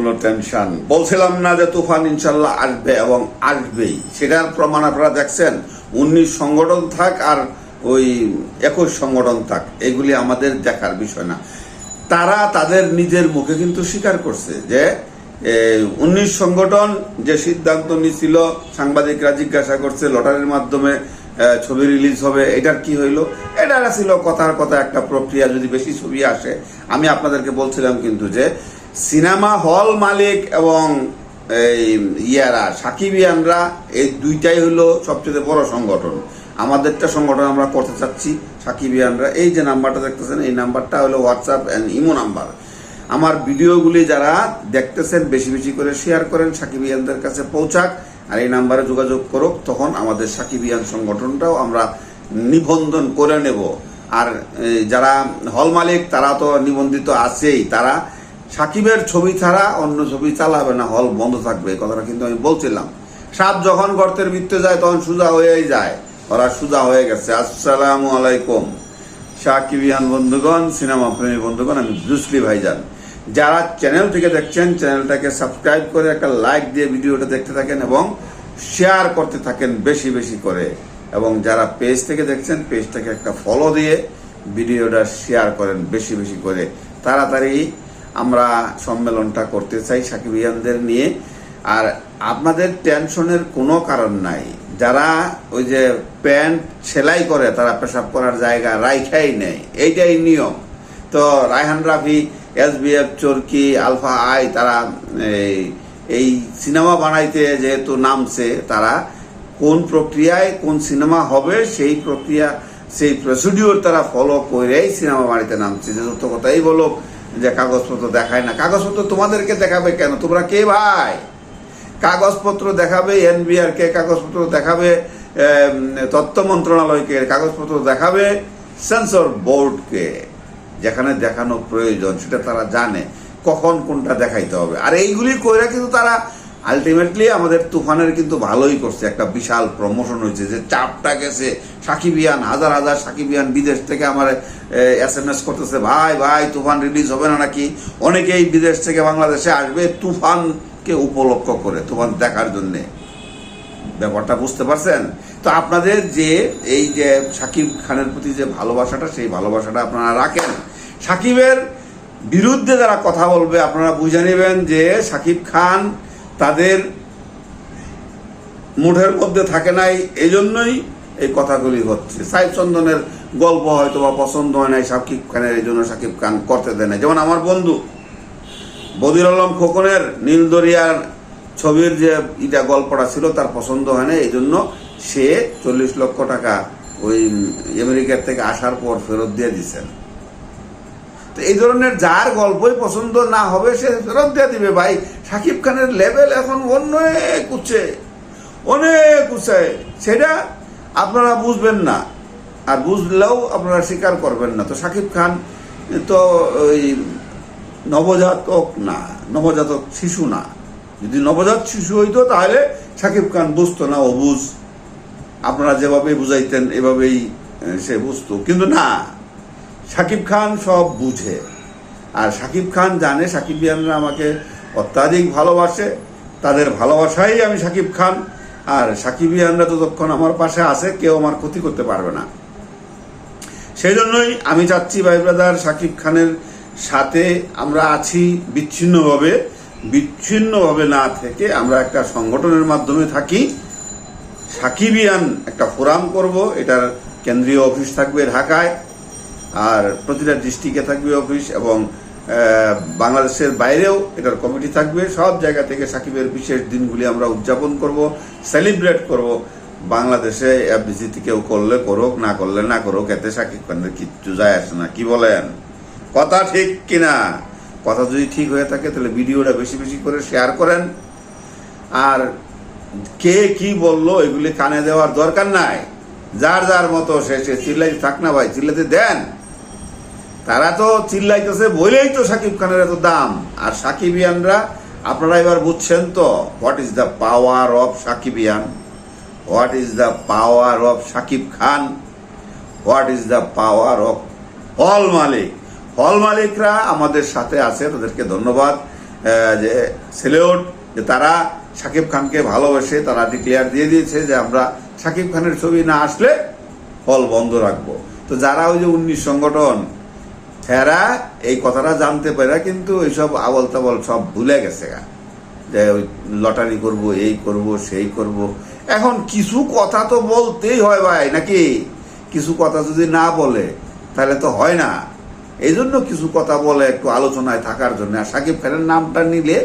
হলো টেনশন। বলছিলাম না যে তুফান ইনশাল্লাহ আসবে এবং আসবেই, সেটার প্রমাণ আপনারা দেখছেন। 19 সংগঠন থাক আর ওই 21 সংগঠন থাক, এগুলি আমাদের দেখার বিষয় না। তারা তাদের নিজের মুখে কিন্তু স্বীকার করছে যে 19 সংগঠন যে সিদ্ধান্ত নিছিল, সাংবাদিকরা জিজ্ঞাসা করছে লটারির মাধ্যমে ছবি রিলিজ হবে, এটার কি হইলো? এটা ছিল কথার কথা একটা প্রক্রিয়া, যদি বেশি ছবি আসে। আমি আপনাদেরকে বলছিলাম কিন্তু যে সিনেমা হল মালিক এবং এই সাকিবিয়ানরা, এই দুইটাই হইলো সবচেয়ে বড় সংগঠন। আমাদেরটা সংগঠন আমরা করতে চাচ্ছি সাকিবিয়ানরা। এই যে নাম্বারটা দেখতেছেন, এই নাম্বারটা হলো হোয়াটসঅ্যাপ অ্যান্ড ইমো নাম্বার। আমার ভিডিওগুলি যারা দেখতেছেন বেশি বেশি করে শেয়ার করেন, সাকিবিয়ানদের কাছে পৌঁছাক, আর এই নাম্বারে যোগাযোগ করুক। তখন আমাদের সাকিবিয়ান সংগঠনটাও আমরা নিবন্ধন করে নেব। আর যারা হল মালিক তারা তো নিবন্ধিত আছেই, তারা সাকিবের ছবি ছাড়া অন্য ছবি চালাবে না, হল বন্ধ থাকবে। এই কথাটা কিন্তু আমি বলছিলাম। সাপ যখন গর্তের ভিতরে যায় তখন সোজা হয়েই যায়, ওরা সোজা হয়ে গেছে। আসসালামু আলাইকুম সাকিবিয়ান বন্ধুগণ, সিনেমা প্রেমী বন্ধুগণ, আমি ব্রুসলি ভাইজান। যারা চ্যানেল থেকে দেখছেন চ্যানেলটাকে সাবস্ক্রাইব করে একটা লাইক দিয়ে ভিডিওটা দেখতে থাকেন এবং শেয়ার করতে থাকেন বেশি বেশি করে। এবং যারা পেজ থেকে দেখছেন পেজটাকে একটা ফলো দিয়ে ভিডিওটা শেয়ার করেন বেশি বেশি করে। তাড়াতাড়ি আমরা সম্মেলনটা করতে চাই সাকিবিয়ানদের নিয়ে। আর আপনাদের টেনশনের কোনো কারণ নাই। যারা ওই যে প্যান্ট সেলাই করে তারা পেশাব করার জায়গা রাইখাই নেই, এইটাই নিয়ম। তো Raihan Rafi, SBF Chorki, Alpha I, তারা এই সিনেমা বানাইতে যেহেতু নামছে, তারা কোন প্রক্রিয়ায় কোন সিনেমা হবে সেই প্রক্রিয়া, সেই প্রসিডিওর তারা ফলো করেই সিনেমা বানাইতে নামছে। যে যত কথাই বলো যে কাগজপত্র দেখায় না, কাগজপত্র তোমাদেরকে দেখাবে কেন? তোমরা কে ভাই? কাগজপত্র দেখাবে NBR কে, কাগজপত্র দেখাবে তথ্য মন্ত্রণালয়কে, কাগজপত্র দেখাবে সেন্সর বোর্ডকে। যেখানে দেখানো প্রয়োজন সেটা তারা জানে কখন কোনটা দেখাইতে হবে। আর এইগুলি কইরা কিন্তু তারা আলটিমেটলি আমাদের তুফানের কিন্তু ভালোই করছে। একটা বিশাল প্রমোশন হয়েছে, যে চাপটা গেছে। সাকিবিয়ান, হাজার হাজার সাকিবিয়ান বিদেশ থেকে আমার SMS করতেছে, ভাই ভাই তুফান রিলিজ হবে না নাকি? অনেকেই বিদেশ থেকে বাংলাদেশে আসবে তুফানকে উপলক্ষ করে, তুফান দেখার জন্যে। ব্যাপারটা বুঝতে পারছেন তো? আপনাদের যে এই যে সাকিব খানের প্রতি যে ভালোবাসাটা, সেই ভালোবাসাটা আপনারা রাখেন। সাকিবের বিরুদ্ধে যারা কথা বলবে আপনারা বুঝে নেবেন যে সাকিব খান তাদের মুঠের মধ্যে থাকে নাই, এই জন্যই এই কথাগুলি হচ্ছে। সাইফ চন্দনের গল্প হয়তো বা পছন্দ হয় নাই সাকিব খানের, এই জন্য সাকিব খান করতে দেয় না। যেমন আমার বন্ধু বদির আলম খোকনের নীলদরিয়ার ছবির যে গল্পটা ছিল তার পছন্দ হয় না, এই জন্য সে 40 লক্ষ টাকা ওই আমেরিকার থেকে আসার পর ফেরত দিয়ে দিচ্ছেন। তো এই ধরনের যার গল্পই পছন্দ না হবে সে ফেরত দিয়ে দিবে। ভাই সাকিব খানের লেভেল এখন অনেক উচ্চে, অনেক উঁচে, সেটা আপনারা বুঝবেন না, আর বুঝলেও আপনারা স্বীকার করবেন না। তো সাকিব খান তো ওই নবজাতক না, নবজাতক শিশু না। যদি নবজাত শিশু হইতো তাহলে সাকিব খান বুঝতো না, অবুঝ। আপনারা যেভাবে বুঝাইতেন এভাবেই সে বুঝতো, কিন্তু না, সাকিব খান সব বুঝে। আর সাকিব খান জানে সাকিবিয়ানরা আমাকে অত্যাধিক ভালোবাসে, তাদের ভালোবাসাই আমি সাকিব খান। আর সাকিবিয়ানরা যতক্ষণ আমার পাশে আছে কেউ আমার ক্ষতি করতে পারবে না। সেই জন্যই আমি চাচ্ছি ভাই ব্রাদার, সাকিব খানের সাথে আমরা আছি বিচ্ছিন্নভাবে না থেকে আমরা একটা সংগঠনের মাধ্যমে থাকি। সাকিবিয়ান একটা ফোরাম করব, এটার কেন্দ্রীয় অফিস থাকবে ঢাকায়, আর প্রতিটা ডিস্ট্রিক্টে থাকবে অফিস, এবং বাংলাদেশের বাইরেও এটার কমিটি থাকবে। সব জায়গা থেকে সাকিবের বিশেষ দিনগুলি আমরা উদযাপন করব, সেলিব্রেট করব। বাংলাদেশে FBC কেউ করলে করুক, না করলে না করুক, এতে সাকিব খানের কিচ্ছু যায় আসে না। কি বলেন? কথা ঠিক কিনা? কথা যদি ঠিক হয়ে থাকে তাহলে ভিডিওটা বেশি বেশি করে শেয়ার করেন। আর কে কি বললো এগুলি কানে দেওয়ার দরকার নাই। যার যার মতো সে চিল্লাইতে থাক না ভাই, চিল্লাতে দেন। তারা তো চিল্লাইতেছে বলেই তো সাকিব খানের এত দাম। আর সাকিবিয়ানরা আপনারা এবার বুঝছেন তো, what is the power of সাকিবিয়ান, what is the power of Shakib Khan, what is the power of হল মালিক। হল মালিকরা আমাদের সাথে আছে, তাদেরকে ধন্যবাদ। যে সেলিউট, যে তারা শাকিব খানকে ভালোবাসে, তারা ডিক্লেয়ার দিয়ে দিয়েছে যে আমরা শাকিব খানের ছবি না আসলে হল বন্ধ রাখবো। তো যারা ওই যে 19 সংগঠন, এরা এই কথাটা জানতে পারে কিন্তু এইসব আবল তাবল সব ভুলে গেছে যে ওই লটারি করব, এই করব, সেই করব। এখন কিছু কথা তো বলতেই হয় ভাই, নাকি? কিছু কথা যদি না বলে তাহলে তো হয় না। এই জন্য কিছু কথা বলে একটু আলোচনায় থাকার জন্য। আর শাকিব খানের নামটা নিলে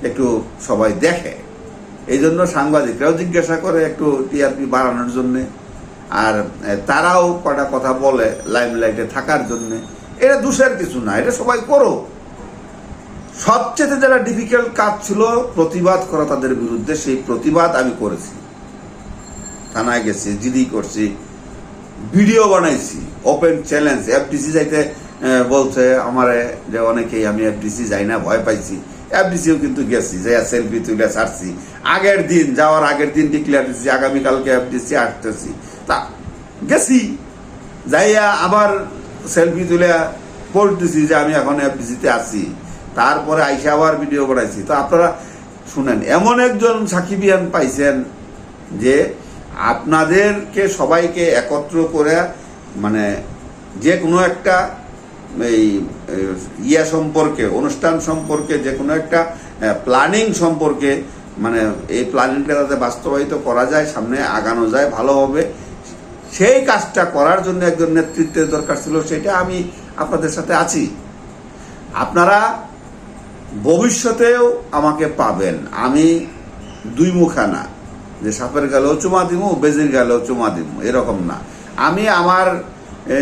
একটু সবাই দেখে, এই জন্য সাংবাদিকরাও জিজ্ঞাসা করে একটু টিআরপি বাড়ানোর জন্যে, আর তারাও কটা কথা বলে লাইমলাইটে থাকার জন্যে। এটা দোষের কিছু না, এটা সবাই করো। সবচেয়ে যারা ডিফিকাল্ট কাজ ছিল প্রতিবাদ করা তাদের বিরুদ্ধে, সেই প্রতিবাদ আমি করেছি। থানায় গেছি, জিডি করছি, ভিডিও বানাইছি, ওপেন চ্যালেঞ্জ। এফডিসি যাইতে বলছে আমারে যে অনেকেই, আমি এফডিসি যাই না, ভয় পাইছি। এফডিসিও কিন্তু গেছি, যে সেলফি তুলে ছাড়ছি। আগের দিন, যাওয়ার আগের দিন ডিক্লেয়ার দিচ্ছি আগামীকালকে এফডিসি আসতেছি। তা গেছি, যাইয়া আবার সেলফি তুলে পোস্ট দিছি যে আমি এখন এফডিসিতে আছি। তারপরে আইসা আবার ভিডিও বানাইছি। তো আপনারা শুনেন, এমন একজন সাকিবিয়ান পাইছেন যে আপনাদেরকে সবাইকে একত্র করে, মানে যে কোনো একটা এই সম্পর্কে, অনুষ্ঠান সম্পর্কে, যে কোনো একটা প্ল্যানিং সম্পর্কে, মানে এই প্ল্যানিংটা যাতে বাস্তবায়িত করা যায়, সামনে আগানো যায় ভালোভাবে, সেই কাজটা করার জন্য একজন নেতৃত্বের দরকার ছিল। সেটা আমি আপনাদের সাথে আছি। আপনারা ভবিষ্যতেও আমাকে পাবেন। আমি দুই মুখা না, যে সাপের গালেও চুমা দিমু, বেজির গালেও চুমা দিমু, এরকম না। আমি আমার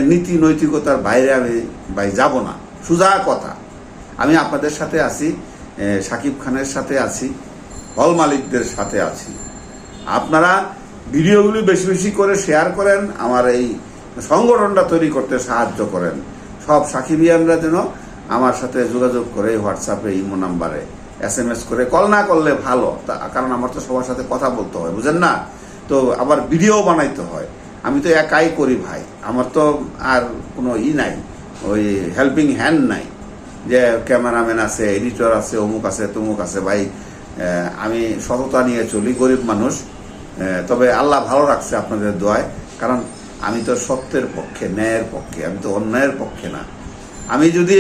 নীতি নৈতিকতার বাইরে আমি ভাই যাব না। সোজা কথা, আমি আপনাদের সাথে আছি, শাকিব খানের সাথে আছি, হল মালিকদের সাথে আছি। আপনারা ভিডিওগুলি বেশি বেশি করে শেয়ার করেন, আমার এই সংগঠনটা তৈরি করতে সাহায্য করেন। সব সাকিবিয়ানরা যেন আমার সাথে যোগাযোগ করে হোয়াটসঅ্যাপে, ইমো নাম্বারে SMS করে, কল না করলে ভালো, কারণ আমার তো সবার সাথে কথা বলতে হয়, বুঝেন না? তো আবার ভিডিও বানাইতে হয়। আমি তো একাই করি ভাই, আমার তো আর কোনো নাই, ওই হেল্পিং হ্যান্ড নাই যে ক্যামেরাম্যান আছে, এডিটর আছে, অমুক আছে, তমুক আছে। ভাই আমি সততা নিয়ে চলি, গরিব মানুষ। তবে আল্লাহ ভালো রাখছে আপনাদের দোয়ায়, কারণ আমি তো সত্যের পক্ষে, ন্যায়ের পক্ষে, আমি তো অন্যায়ের পক্ষে না। আমি যদি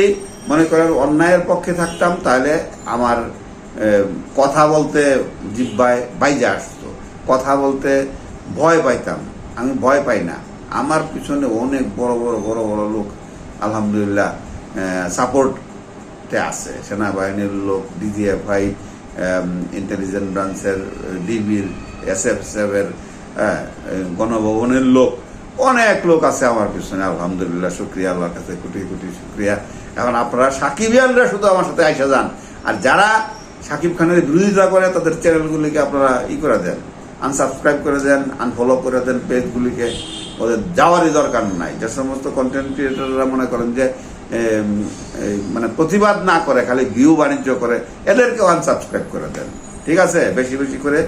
মনে করেন অন্যায়ের পক্ষে থাকতাম, তাহলে আমার কথা বলতে জিহ্বায় বাইজা আসতো, কথা বলতে ভয় পাইতাম। আমি ভয় পাই না। আমার পিছনে অনেক বড় বড় বড় বড় লোক আলহামদুলিল্লাহ সাপোর্টে আছে। সেনাবাহিনীর লোক, DGFI, ইন্টেলিজেন্স ব্রাঞ্চের, ডিবির, SF-7, গণভবনের লোক, অনেক লোক আছে আমার পিছনে আলহামদুলিল্লাহ। শুক্রিয়া আল্লাহর কাছে, কোটি কোটি শুক্রিয়া। এখন আপনারা সাকিবিয়ানরা শুধু আমার সাথে আইসা যান, আর যারা শাকিব খানের বিরোধিতা করে তাদের চ্যানেলগুলিকে আপনারা করে দেন, আনসাবস্ক্রাইব করে দেন, আনফলো করে দেন পেজগুলিকে। ওদের যাওয়ারই দরকার নাই। যে সমস্ত কন্টেন্ট ক্রিয়েটররা মনে করেন যে মানে প্রতিবাদ না করে, খালি ভিউ বাণিজ্য করে, এদেরকেও আনসাবস্ক্রাইব করে দেন। ঠিক আছে? বেশি বেশি করে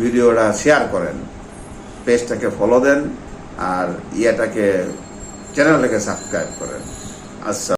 ভিডিওটা শেয়ার করেন, পেজটাকে ফলো দেন, আর চ্যানেলটাকে সাবস্ক্রাইব করেন। আচ্ছা।